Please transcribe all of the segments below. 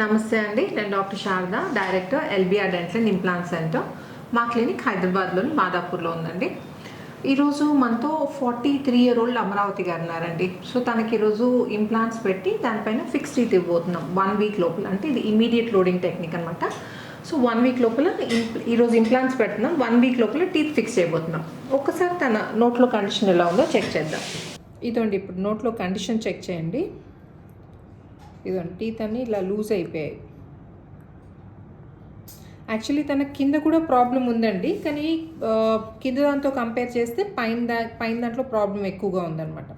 నమస్తే అండి, నేను doctor Sharada, director LBR dental and implant centre. మా క్లినిక్ హైదరాబాద్లోని మాదాపూర్లో ఉందండి. ఈరోజు మనతో 43-year-old అమరావతి గారు ఉన్నారండి. సో తనకి ఈరోజు ఇంప్లాంట్స్ పెట్టి దానిపైన ఫిక్స్ టీత్ ఇవ్వబోతున్నాం 1 week లోపల. అంటే ఇది ఇమీడియట్ లోడింగ్ టెక్నిక్ అనమాట. సో 1 week లోపల ఈరోజు ఇంప్లాంట్స్ పెడుతున్నాం, 1 week లోపల టీత్ ఫిక్స్ చేయబోతున్నాం. ఒక్కసారి తన నోట్లో కండిషన్ ఎలా ఉందో చెక్ చేద్దాం. ఇదండి, ఇప్పుడు నోట్లో కండిషన్ చెక్ చేయండి. ఇదండి, టీత్ అన్నీ ఇలా లూజ్ అయిపోయాయి. యాక్చువల్లీ తన కింద కూడా ప్రాబ్లం ఉందండి, కానీ కింద దాంతో కంపేర్ చేస్తే పైన దాంట్లో ప్రాబ్లం ఎక్కువగా ఉందన్నమాట.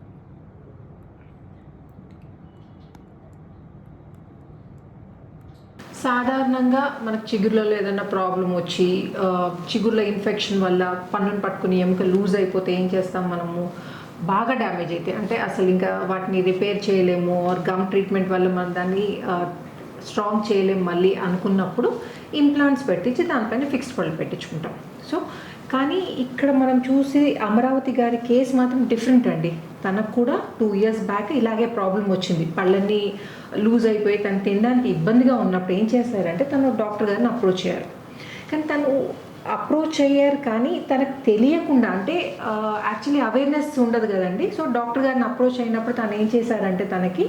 సాధారణంగా మనకు చిగుర్లలో ఏదైనా ప్రాబ్లం వచ్చి చిగుర్ల ఇన్ఫెక్షన్ వల్ల పన్నును పట్టుకుని ఎముక లూజ్ అయిపోతే ఏం చేస్తాం మనము, బాగా డ్యామేజ్ అయితే, అంటే అసలు ఇంకా వాటిని రిపేర్ చేయలేము, ఆర్ గమ్ ట్రీట్మెంట్ వల్ల మనం దాన్ని స్ట్రాంగ్ చేయలేము మళ్ళీ అనుకున్నప్పుడు ఇంప్లాంట్స్ పెట్టించి దానిపైన ఫిక్స్డ్ పళ్ళు పెట్టించుకుంటాం. సో కానీ ఇక్కడ మనం చూసి అమరావతి గారి కేసు మాత్రం డిఫరెంట్ అండి. తనకు కూడా 2 years బ్యాక్ ఇలాగే ప్రాబ్లం వచ్చింది. పళ్ళన్నీ లూజ్ అయిపోయి తను తినడానికి ఇబ్బందిగా ఉన్నప్పుడు ఏం చేశారంటే తను డాక్టర్ గారిని అప్రోచ్ అయ్యారు. కానీ తను అప్రోచ్ అయ్యారు కానీ తనకు తెలియకుండా, అంటే యాక్చువల్లీ అవేర్నెస్ ఉండదు కదండి. సో డాక్టర్ గారిని అప్రోచ్ అయినప్పుడు తను ఏం చేశారంటే తనకి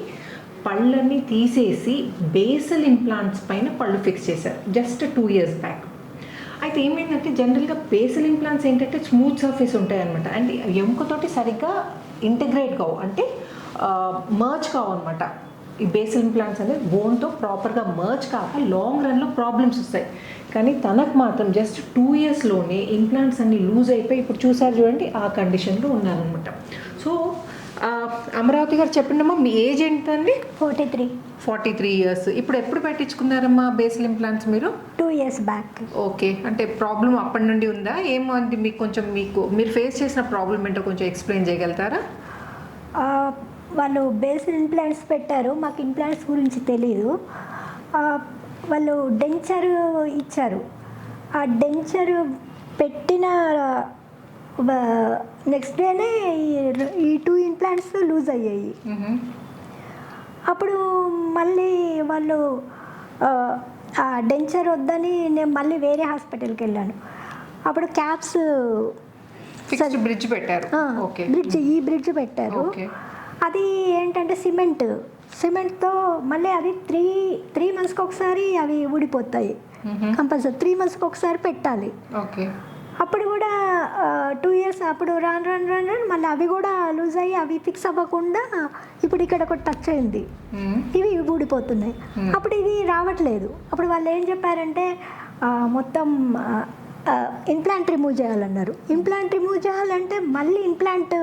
పళ్ళన్నీ తీసేసి బేసల్ ఇంప్లాంట్స్ పైన పళ్ళు ఫిక్స్ చేశారు జస్ట్ 2 years బ్యాక్. అయితే ఏమైందంటే జనరల్గా బేసల్ ఇంప్లాంట్స్ ఏంటంటే స్మూత్ సర్ఫేస్ ఉంటాయి అనమాట. అండ్ ఎముకతోటి సరిగ్గా ఇంటిగ్రేట్ కావు, అంటే మర్జ్ కావు అనమాట. ఈ బేసల్ ఇంప్లాంట్స్ అనేది బోన్తో ప్రాపర్గా మర్జ్ కాక లాంగ్ రన్లో ప్రాబ్లమ్స్ వస్తాయి. కానీ తనకు మాత్రం జస్ట్ 2 yearsలోనే ఇంప్లాంట్స్ అన్నీ లూజ్ అయిపోయి ఇప్పుడు చూసారు చూడండి, ఆ కండిషన్లో ఉన్నారనమాట. సో అమరావతి గారు చెప్పండమ్మా, మీ ఏజ్ ఏంటండి? 43 years. ఇప్పుడు ఎప్పుడు పెట్టించుకున్నారమ్మా బేసల్ ఇంప్లాంట్స్ మీరు? 2 years బ్యాక్. ఓకే, అంటే ప్రాబ్లం అప్పటి నుండి ఉందా? ఏమో అండి, మీరు ఫేస్ చేసిన ప్రాబ్లం ఏంటో కొంచెం ఎక్స్ప్లెయిన్ చేయగలుగుతారా? వాళ్ళు బేసల్ ఇంప్లాంట్స్ పెట్టారు, మాకు ఇంప్లాంట్స్ గురించి తెలీదు. వాళ్ళు డెంచర్ ఇచ్చారు. ఆ డెంచర్ పెట్టిన నెక్స్ట్ డేనే ఈ 2 ఇంప్లాంట్స్ లూజ్ అయ్యాయి. అప్పుడు మళ్ళీ వాళ్ళు ఆ డెంచర్ వద్దని నేను మళ్ళీ వేరే హాస్పిటల్కి వెళ్ళాను. అప్పుడు క్యాప్స్ బ్రిడ్జ్ పెట్టారు. ఈ బ్రిడ్జ్ పెట్టారు. అది ఏంటంటే సిమెంట్తో మళ్ళీ అది 3 monthsకి ఒకసారి అవి ఊడిపోతాయి. కంపల్సరీ 3 monthsకి ఒకసారి పెట్టాలి. అప్పుడు కూడా 2 years అప్పుడు రాను మళ్ళీ అవి కూడా లూజ్ అయ్యి అవి ఫిక్స్ అవ్వకుండా ఇప్పుడు ఇక్కడ ఒకటి టచ్ అయింది, ఇవి ఊడిపోతున్నాయి. అప్పుడు ఇది రావట్లేదు. అప్పుడు వాళ్ళు ఏం చెప్పారంటే మొత్తం ఇంప్లాంట్ రిమూవ్ చేయాలన్నారు. ఇంప్లాంట్ రిమూవ్ చేయాలంటే మళ్ళీ ఇంప్లాంట్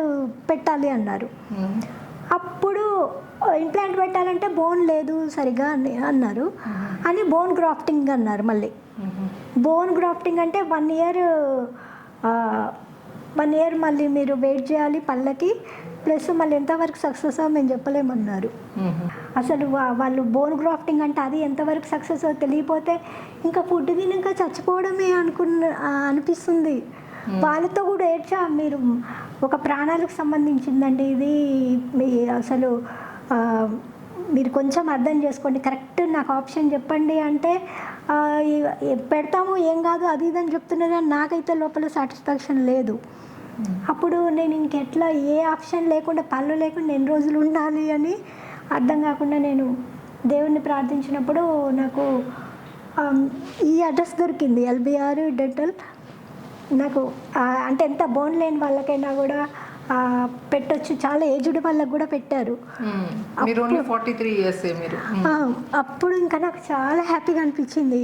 పెట్టాలి అన్నారు. అప్పుడు ఇంప్లాంట్ పెట్టాలంటే బోన్ లేదు సరిగా అన్నారు అని బోన్ గ్రాఫ్టింగ్ అన్నారు. మళ్ళీ బోన్ గ్రాఫ్టింగ్ అంటే 1 year మళ్ళీ మీరు వెయిట్ చేయాలి పళ్ళకి, ప్లస్ మళ్ళీ ఎంతవరకు సక్సెస్ మేము చెప్పలేమన్నారు. అసలు వాళ్ళు బోన్ గ్రాఫ్టింగ్ అంటే అది ఎంతవరకు సక్సెస్ తెలియపోతే ఇంకా ఫుడ్ తినక చచ్చిపోవడమే అనిపిస్తుంది. వాళ్ళతో కూడా ఏడ్చా, మీరు ఒక ప్రాణాలకు సంబంధించిందండి ఇది, అసలు మీరు కొంచెం అర్థం చేసుకోండి, కరెక్ట్ నాకు ఆప్షన్ చెప్పండి అంటే పెడతాము ఏం కాదు అది ఇదని చెప్తున్నారు. కానీ నాకైతే లోపల సాటిస్ఫాక్షన్ లేదు. అప్పుడు నేను ఇంకెట్లా ఏ ఆప్షన్ లేకుండా పళ్ళు లేకుండా ఎన్ని రోజులు ఉండాలి అని అర్థం కాకుండా నేను దేవుణ్ణి ప్రార్థించినప్పుడు నాకు ఈ అడ్రస్ దొరికింది, ఎల్బిఆర్ డెంటల్. నాకు అంటే ఎంత బోన్ లేని వాళ్ళకైనా కూడా పెట్టొచ్చు, చాలా ఏజ్డ్ వాళ్ళకి కూడా పెట్టారు. అప్పుడు ఇంకా నాకు చాలా హ్యాపీగా అనిపించింది.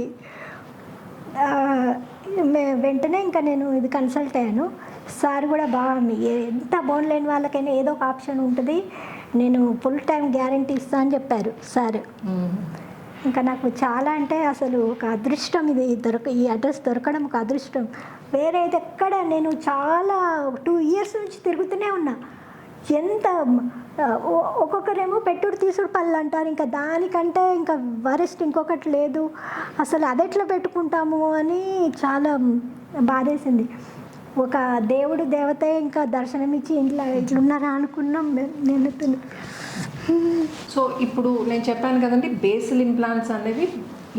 వెంటనే ఇంకా నేను ఇది కన్సల్ట్ అయ్యాను. సార్ కూడా బాగా ఎంత బోన్ లేని వాళ్ళకైనా ఏదో ఒక ఆప్షన్ ఉంటుంది, నేను ఫుల్ టైం గ్యారంటీ ఇస్తా అని చెప్పారు సార్. ఇంకా నాకు చాలా అంటే అసలు ఒక అదృష్టం ఇది ఈ అడ్రస్ దొరకడం ఒక అదృష్టం. వేరేది ఎక్కడ నేను చాలా 2 years నుంచి తిరుగుతూనే ఉన్నా. ఎంత ఒక్కొక్కరేమో పెట్టుడు తీసుడు పళ్ళు అంటారు, ఇంకా దానికంటే ఇంకా వరెస్ట్ ఇంకొకటి లేదు. అసలు అది ఎట్లా పెట్టుకుంటాము అని చాలా బాధేసింది. ఒక దేవుడు దేవతే ఇంకా దర్శనం ఇచ్చి ఇంట్లో ఇట్లున్నారా అనుకున్నాం నేను. సో ఇప్పుడు నేను చెప్పాను కదండి, బేసిల్ ఇంప్లాంట్స్ అనేవి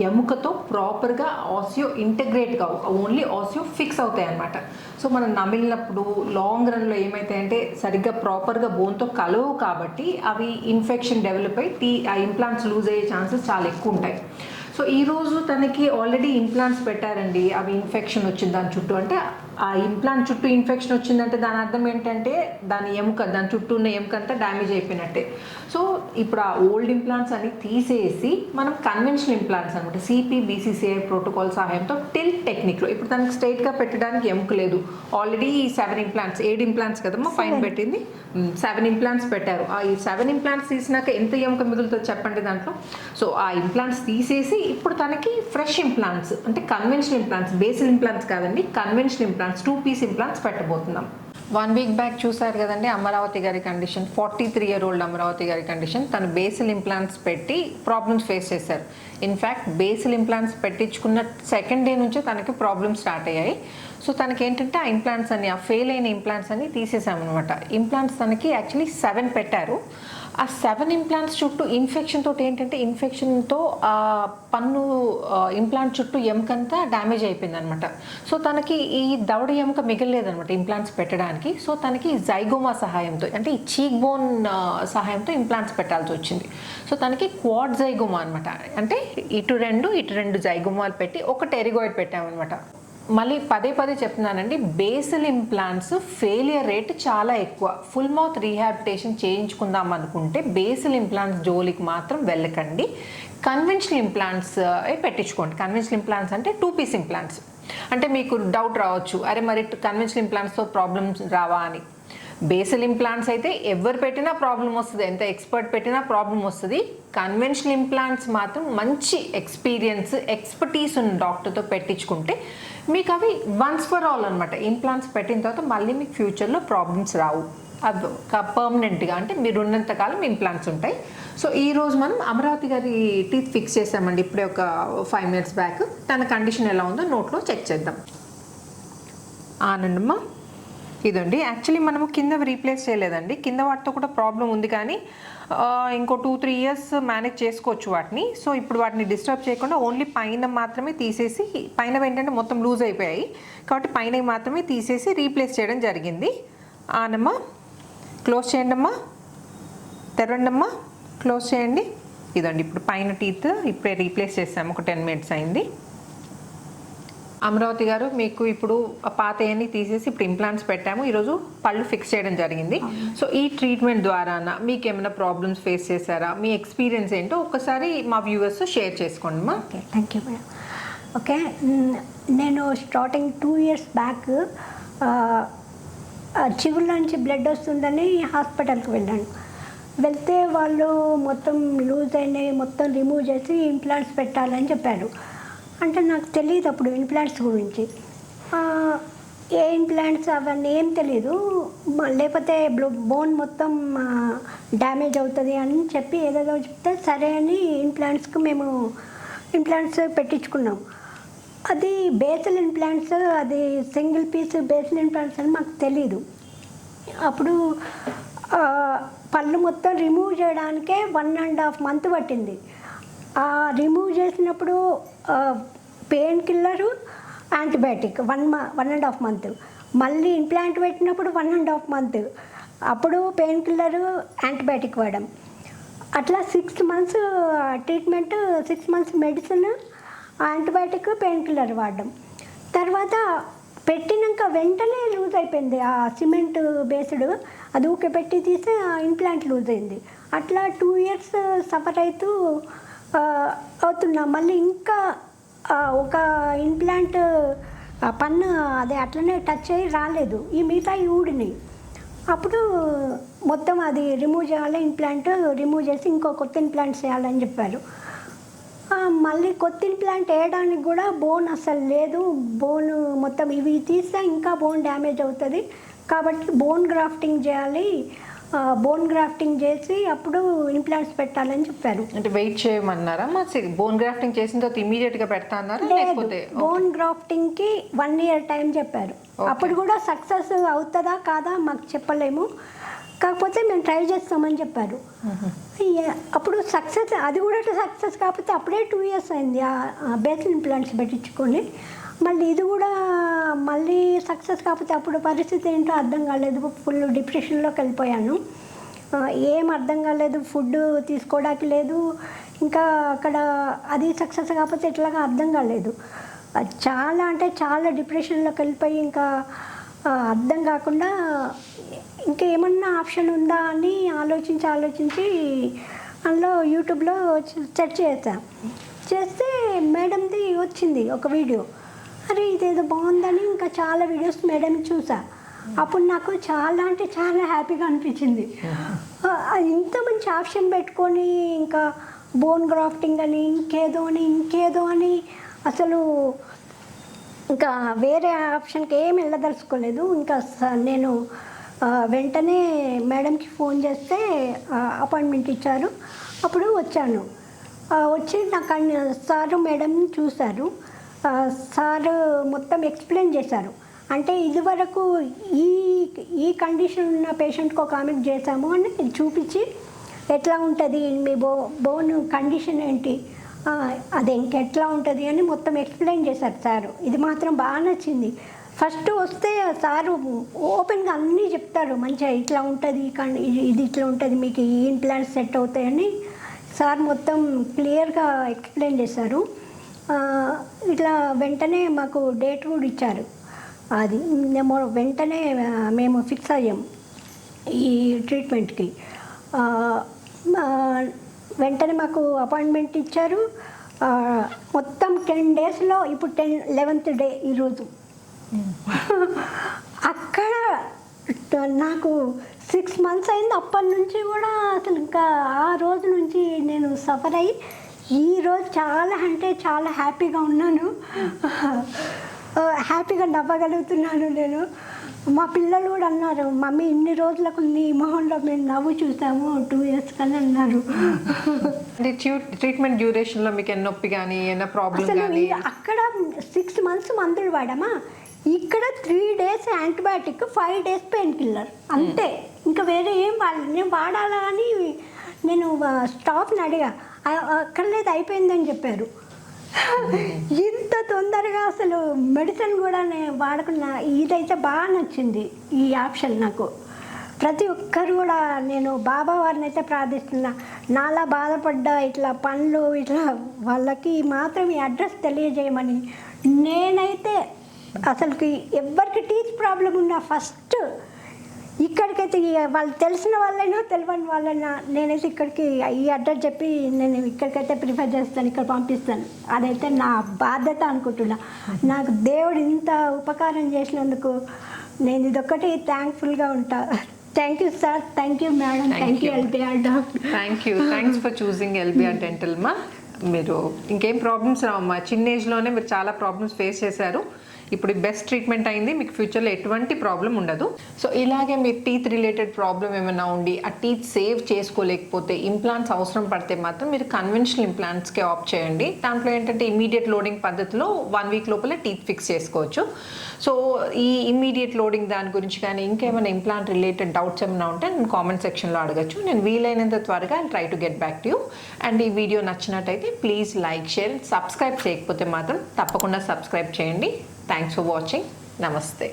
ఎముకతో ప్రాపర్గా ఆసియో ఇంటగ్రేట్ కావు, ఓన్లీ ఆసియో ఫిక్స్ అవుతాయి అన్నమాట. సో మనం నమిలినప్పుడు లాంగ్ రన్లో ఏమవుతాయంటే సరిగ్గా ప్రాపర్గా బోన్తో కలవు, కాబట్టి అవి ఇన్ఫెక్షన్ డెవలప్ అయ్యి ఆ ఇంప్లాంట్స్ లూజ్ అయ్యే ఛాన్సెస్ చాలా ఎక్కువ ఉంటాయి. సో ఈరోజు తనకి ఆల్రెడీ ఇంప్లాంట్స్ పెట్టారండి, అవి ఇన్ఫెక్షన్ వచ్చింది దాని చుట్టూ. అంటే ఆ ఇంప్లాంట్ చుట్టూ ఇన్ఫెక్షన్ వచ్చిందంటే దాని అర్థం ఏంటంటే దాని చుట్టూ ఉన్న ఎముక అంతా డ్యామేజ్ అయిపోయినట్టే. సో ఇప్పుడు ఆ ఓల్డ్ ఇంప్లాంట్స్ అన్ని తీసేసి మనం కన్వెన్షనల్ ఇంప్లాంట్స్ అనమాట CP/BCCI ప్రోటోకాల్ సహాయంతో టిల్ట్ టెక్నిక్లో, ఇప్పుడు తనకి స్ట్రైట్గా పెట్టడానికి ఎముక లేదు, ఆల్రెడీ 7 ఇంప్లాంట్స్ కదమ్మా పైన పెట్టింది, 7 ఇంప్లాంట్స్ పెట్టారు. ఆ 7 ఇంప్లాంట్స్ తీసినాక ఎంత ఎముక మిగులుతుందో చెప్పండి దాంట్లో. సో ఆ ఇంప్లాంట్స్ తీసేసి ఇప్పుడు తనకి ఫ్రెష్ ఇంప్లాంట్స్, అంటే కన్వెన్షనల్ ఇంప్లాంట్స్, బేసిల్ ఇంప్లాంట్స్ కాదండి, కన్వెన్షనల్ ఇంప్లాంట్స్ 2-piece ఇంప్లాంట్స్ పెట్టబోతున్నాం. 1 వీక్ బ్యాక్ చూసారు కదండి అమరావతి గారి కండిషన్, 43-year-old అమరావతి గారి కండిషన్. తను బేసిల్ ఇంప్లాంట్స్ పెట్టి ప్రాబ్లమ్స్ ఫేస్ చేశారు. ఇన్ఫ్యాక్ట్ బేసిల్ ఇంప్లాంట్స్ పెట్టించుకున్న సెకండ్ డే నుంచే తనకి ప్రాబ్లమ్స్ స్టార్ట్ అయ్యాయి. సో తనకి ఏంటంటే ఆ ఇంప్లాంట్స్ అన్ని, ఆ ఫెయిల్ అయిన ఇంప్లాంట్స్ అన్ని తీసేసామన్నమాట. ఇంప్లాంట్స్ తనకి యాక్చువల్లీ 7 పెట్టారు. ఆ 7 ఇంప్లాంట్స్ చుట్టూ ఇన్ఫెక్షన్ తోటి ఏంటంటే ఇన్ఫెక్షన్తో ఆ పన్ను ఇంప్లాంట్ చుట్టూ ఎముకంతా డ్యామేజ్ అయిపోయింది అనమాట. సో తనకి ఈ దవడ ఎముక మిగలలేదనమాట ఇంప్లాంట్స్ పెట్టడానికి. సో తనకి జైగోమా సహాయంతో, అంటే ఈ చీక్ బోన్ సహాయంతో ఇంప్లాంట్స్ పెట్టాల్సి వచ్చింది. సో తనకి క్వాడ్ జైగోమా అనమాట, అంటే ఇటు రెండు జైగోమాలు పెట్టి ఒక టెరిగాయిడ్ పెట్టామన్నమాట. మళ్ళీ పదే చెప్తున్నానండి, బేసిల్ ఇంప్లాంట్స్ ఫెయిలియర్ రేట్ చాలా ఎక్కువ. ఫుల్ మౌత్ రీహాబిలిటేషన్ చేయించుకుందాం అనుకుంటే బేసిల్ ఇంప్లాంట్స్ జోలికి మాత్రం వెళ్ళకండి, కన్వెన్షనల్ ఇంప్లాంట్స్ పెట్టించుకోండి. కన్వెన్షనల్ ఇంప్లాంట్స్ అంటే 2-piece ఇంప్లాంట్స్. అంటే మీకు డౌట్ రావచ్చు, అరే మరి కన్వెన్షనల్ ఇంప్లాంట్స్తో ప్రాబ్లమ్స్ రావా అని. బేసిల్ ఇంప్లాంట్స్ అయితే ఎవరు పెట్టినా ప్రాబ్లం వస్తుంది, ఎంత ఎక్స్పర్ట్ పెట్టినా ప్రాబ్లం వస్తుంది. కన్వెన్షనల్ ఇంప్లాంట్స్ మాత్రం మంచి ఎక్స్పర్టీస్ ఉన్న డాక్టర్తో పెట్టించుకుంటే మీకు అవి వన్స్ ఫర్ ఆల్ అనమాట. ఇంప్లాంట్స్ పెట్టిన తర్వాత మళ్ళీ మీకు ఫ్యూచర్లో ప్రాబ్లమ్స్ రావు, అవి పర్మనెంట్గా, అంటే మీరు ఉన్నంతకాలం ఇంప్లాంట్స్ ఉంటాయి. సో ఈరోజు మనం అమరావతి గారి టీత్ ఫిక్స్ చేసామండి, ఇప్పుడే ఒక 5 minutes బ్యాక్. తన కండిషన్ ఎలా ఉందో నోట్లో చెక్ చేద్దాం. ఆనందమ్మా, ఇదండి యాక్చువల్లీ మనము కింద రీప్లేస్ చేయలేదండి, కింద వాటితో కూడా ప్రాబ్లం ఉంది, కానీ ఇంకో 2-3 years మేనేజ్ చేసుకోవచ్చు వాటిని. సో ఇప్పుడు వాటిని డిస్టర్బ్ చేయకుండా ఓన్లీ పైన మాత్రమే తీసేసి, పైన ఏంటంటే మొత్తం లూజ్ అయిపోయాయి కాబట్టి పైన మాత్రమే తీసేసి రీప్లేస్ చేయడం జరిగింది. ఆనమ్మా, క్లోజ్ చేయండి అమ్మా, తెరవండి అమ్మా, క్లోజ్ చేయండి. ఇదండి ఇప్పుడు పైన టీత్ ఇప్పుడే రీప్లేస్ చేసాము, ఒక 10 minutes అయింది. అమరావతి గారు, మీకు ఇప్పుడు పాత అన్ని తీసేసి ఇప్పుడు ఇంప్లాంట్స్ పెట్టాము, ఈరోజు పళ్ళు ఫిక్స్ చేయడం జరిగింది. సో ఈ ట్రీట్మెంట్ ద్వారా మీకు ఏమైనా ప్రాబ్లమ్స్ ఫేస్ చేశారా, మీ ఎక్స్పీరియన్స్ ఏంటో ఒక్కసారి మా వ్యూవర్స్ షేర్ చేసుకోండి మా. Okay, thank you madam. Okay, నేను స్టార్టింగ్ 2 years బ్యాక్ చిగుళ్ళ నుంచి బ్లడ్ వస్తుందని హాస్పిటల్కి వెళ్ళాను. వెళ్తే వాళ్ళు మొత్తం లూజ్ అయినాయి, మొత్తం రిమూవ్ చేసి ఇంప్లాంట్స్ పెట్టాలని చెప్పారు. అంటే నాకు తెలియదు అప్పుడు ఇంప్లాంట్స్ గురించి, ఏ ఇంప్లాంట్స్ అవన్నీ ఏం తెలీదు. లేకపోతే బోన్ మొత్తం డ్యామేజ్ అవుతుంది అని చెప్పి ఏదేదో చెప్తే సరే అని మేము ఇంప్లాంట్స్ పెట్టించుకున్నాం. అది బేసిల్ ఇంప్లాంట్స్, అది సింగిల్ పీస్ బేసిల్ ఇంప్లాంట్స్ అని మాకు తెలీదు. అప్పుడు పళ్ళు మొత్తం రిమూవ్ చేయడానికే 1.5 months పట్టింది. రిమూవ్ చేసినప్పుడు పెయిన్ కిల్లరు, యాంటీబయాటిక్ 1.5 months, మళ్ళీ ఇంప్లాంట్ పెట్టినప్పుడు 1.5 months, అప్పుడు పెయిన్ కిల్లరు, యాంటీబయాటిక్ వాడడం. అట్లా 6 months treatment, 6 months medicine, antibiotic, pain killer వాడడం. తర్వాత పెట్టినాక వెంటనే లూజ్ అయిపోయింది ఆ సిమెంట్ బేస్డ్, అది ఊకే పెట్టి తీస్తే ఇంప్లాంట్ లూజ్ అయింది. అట్లా 2 years సఫర్ అవుతున్నా. మళ్ళీ ఇంకా ఒక ఇంప్లాంట్ పన్ను అదే అట్లనే టచ్ అయ్యి రాలేదు, ఈ మిగతా ఊడినాయి. అప్పుడు మొత్తం అది రిమూవ్ చేయాలి, ఇంప్లాంట్ రిమూవ్ చేసి ఇంకో కొత్త ఇంప్లాంట్ చేయాలని చెప్పారు. మళ్ళీ కొత్త ఇంప్లాంట్ వేయడానికి కూడా బోన్ అసలు లేదు, బోన్ మొత్తం ఇవి తీస్తే ఇంకా బోన్ డ్యామేజ్ అవుతుంది కాబట్టి బోన్ గ్రాఫ్టింగ్ చేయాలి, బోన్ గ్రాఫ్టింగ్ చేసి అప్పుడు ఇంప్లాంట్స్ పెట్టాలని చెప్పారు. అంటే వెయిట్ చేయమన్నారా? బోన్ గ్రాఫ్టింగ్ చేసిన తర్వాత ఇమీడియట్గా పెడతా అన్నారా లేకపోతే? బోన్ గ్రాఫ్టింగ్కి 1 year టైం చెప్పారు. అప్పుడు కూడా సక్సెస్ అవుతుందా కాదా మాకు చెప్పలేము. కాకపోతే మేము ట్రై చేస్తామని చెప్పారు. అప్పుడు సక్సెస్, అది కూడా సక్సెస్ కాకపోతే అప్పుడే 2 years అయింది ఆ బేసిల్ ఇంప్లాంట్స్ పెట్టించుకొని. మళ్ళీ ఇది కూడా మళ్ళీ సక్సెస్ కాకపోతే అప్పుడు పరిస్థితి ఏంటో అర్థం కాలేదు. ఫుల్ డిప్రెషన్లోకి వెళ్ళిపోయాను. ఏం అర్థం కాలేదు, ఫుడ్ తీసుకోవడానికి లేదు, ఇంకా అక్కడ అది సక్సెస్ కాకపోతే ఎట్లాగా అర్థం కాలేదు. చాలా అంటే చాలా డిప్రెషన్లోకి వెళ్ళిపోయి ఇంకా అర్థం కాకుండా ఇంకేమన్నా ఆప్షన్ ఉందా అని ఆలోచించి అందులో యూట్యూబ్లో సెర్చ్ చేస్తే మేడంది వచ్చింది ఒక వీడియో. అరే ఇదేదో బాగుందని ఇంకా చాలా వీడియోస్ మేడం చూసా. అప్పుడు నాకు చాలా అంటే చాలా హ్యాపీగా అనిపించింది. ఇంత మంచి ఆప్షన్ పెట్టుకొని ఇంకా బోన్ గ్రాఫ్టింగ్ అని ఇంకేదో అని అసలు ఇంకా వేరే ఆప్షన్కి ఏం వెళ్ళదలుచుకోలేదు. ఇంకా నేను వెంటనే మేడంకి ఫోన్ చేస్తే అపాయింట్మెంట్ ఇచ్చారు. అప్పుడు వచ్చాను. వచ్చి నాకు సారు మేడం చూశారు. సారు మొత్తం ఎక్స్ప్లెయిన్ చేశారు. అంటే ఇదివరకు ఈ కండిషన్ ఉన్న పేషెంట్కి ఒక ఆమెకు చేశాము అని చూపించి ఎట్లా ఉంటుంది మీ బోన్ కండిషన్ ఏంటి, అది ఇంకెట్లా ఉంటుంది అని మొత్తం ఎక్స్ప్లెయిన్ చేశారు సారు. ఇది మాత్రం బాగా నచ్చింది. ఫస్ట్ వస్తే సారు ఓపెన్గా అన్నీ చెప్తారు, మంచిగా ఇట్లా ఉంటుంది, ఇది ఇట్లా ఉంటుంది, మీకు ఈ ఇంప్లాంట్స్ సెట్ అవుతాయని సార్ మొత్తం క్లియర్గా ఎక్స్ప్లెయిన్ చేశారు. ఇట్లా వెంటనే మాకు డేట్ కూడా ఇచ్చారు. అది వెంటనే మేము ఫిక్స్ అయ్యాం ఈ ట్రీట్మెంట్కి. వెంటనే మాకు అపాయింట్మెంట్ ఇచ్చారు. మొత్తం 10 daysలో ఇప్పుడు 11th day ఈరోజు. అక్కడ నాకు 6 months అయింది. అప్పటి నుంచి కూడా అసలు ఇంకా ఆ రోజు నుంచి నేను సఫర్ అయ్యి ఈరోజు చాలా అంటే చాలా హ్యాపీగా ఉన్నాను. హ్యాపీగా నవ్వగలుగుతున్నాను నేను. మా పిల్లలు కూడా అన్నారు, మమ్మీ ఇన్ని రోజులకు నీ మొహంలో మేము నవ్వు చూసాము 2 years కానీ అన్నారు. ట్రీట్మెంట్ డ్యూరేషన్లో మీకు ఎన్ని నొప్పి కానీ ఏమైనా ప్రాబ్లం కానీ? అక్కడ 6 months మందులు వాడామా, ఇక్కడ 3 days antibiotic, 5 days pain killer అంతే. ఇంకా వేరే ఏం నేను వాడాలా అని నేను స్టాఫ్ని అడిగా, అక్కర్లేదు అయిపోయిందని చెప్పారు. ఇంత తొందరగా అసలు మెడిసిన్ కూడా నేను వాడకుండా ఇదైతే బాగా నచ్చింది ఈ ఆప్షన్ నాకు. ప్రతి ఒక్కరు కూడా నేను బాబా వారిని అయితే ప్రార్థిస్తున్నా, నాలా బాధపడ్డా ఇట్లా పనులు ఇట్లా వాళ్ళకి మాత్రం ఈ అడ్రస్ తెలియజేయమని. నేనైతే అసలుకి ఎవరికి టీత్ ప్రాబ్లం ఉన్నా ఫస్ట్ ఇక్కడికైతే వాళ్ళు తెలిసిన వాళ్ళైనా తెలియని వాళ్ళైనా నేనైతే ఇక్కడికి ఈ అడ్రస్ చెప్పి నేను ఇక్కడికైతే ప్రిఫర్ చేస్తాను, ఇక్కడ పంపిస్తాను. అదైతే నా బాధ్యత అనుకుంటున్నా. నాకు దేవుడు ఇంత ఉపకారం చేసినందుకు నేను ఇదొక్కటి థ్యాంక్ఫుల్గా ఉంటా. Thank you sir, thank you madam, thank you LBR doctor. Thanks for choosing LBR dental మా. మీరు ఇంకేం ప్రాబ్లమ్స్ రావమ్మా, చిన్న ఏజ్లోనే మీరు చాలా ప్రాబ్లమ్స్ ఫేస్ చేశారు. ఇప్పుడు బెస్ట్ ట్రీట్మెంట్ అయింది, మీకు ఫ్యూచర్లో ఎటువంటి ప్రాబ్లం ఉండదు. సో ఇలాగే మీరు టీత్ రిలేటెడ్ ప్రాబ్లం ఏమైనా ఉండి ఆ టీత్ సేవ్ చేసుకోలేకపోతే ఇంప్లాంట్స్ అవసరం పడితే మాత్రం మీరు కన్వెన్షనల్ ఇంప్లాంట్స్కే ఆప్ట్ చేయండి. దాంట్లో ఏంటంటే ఇమీడియట్ లోడింగ్ పద్ధతిలో 1 week లోపలే టీత్ ఫిక్స్ చేసుకోవచ్చు. సో ఈ ఇమీడియట్ లోడింగ్ దాని గురించి కానీ ఇంకేమైనా ఇంప్లాంట్ రిలేటెడ్ డౌట్స్ ఏమైనా ఉంటే నేను కామెంట్ సెక్షన్లో అడగచ్చు. నేను వీలైనంత త్వరగా try to get back to you. And ఈ వీడియో నచ్చినట్టయితే ప్లీజ్ లైక్, షేర్, సబ్స్క్రైబ్ చేయకపోతే మాత్రం తప్పకుండా సబ్స్క్రైబ్ చేయండి. Thanks for watching. Namaste.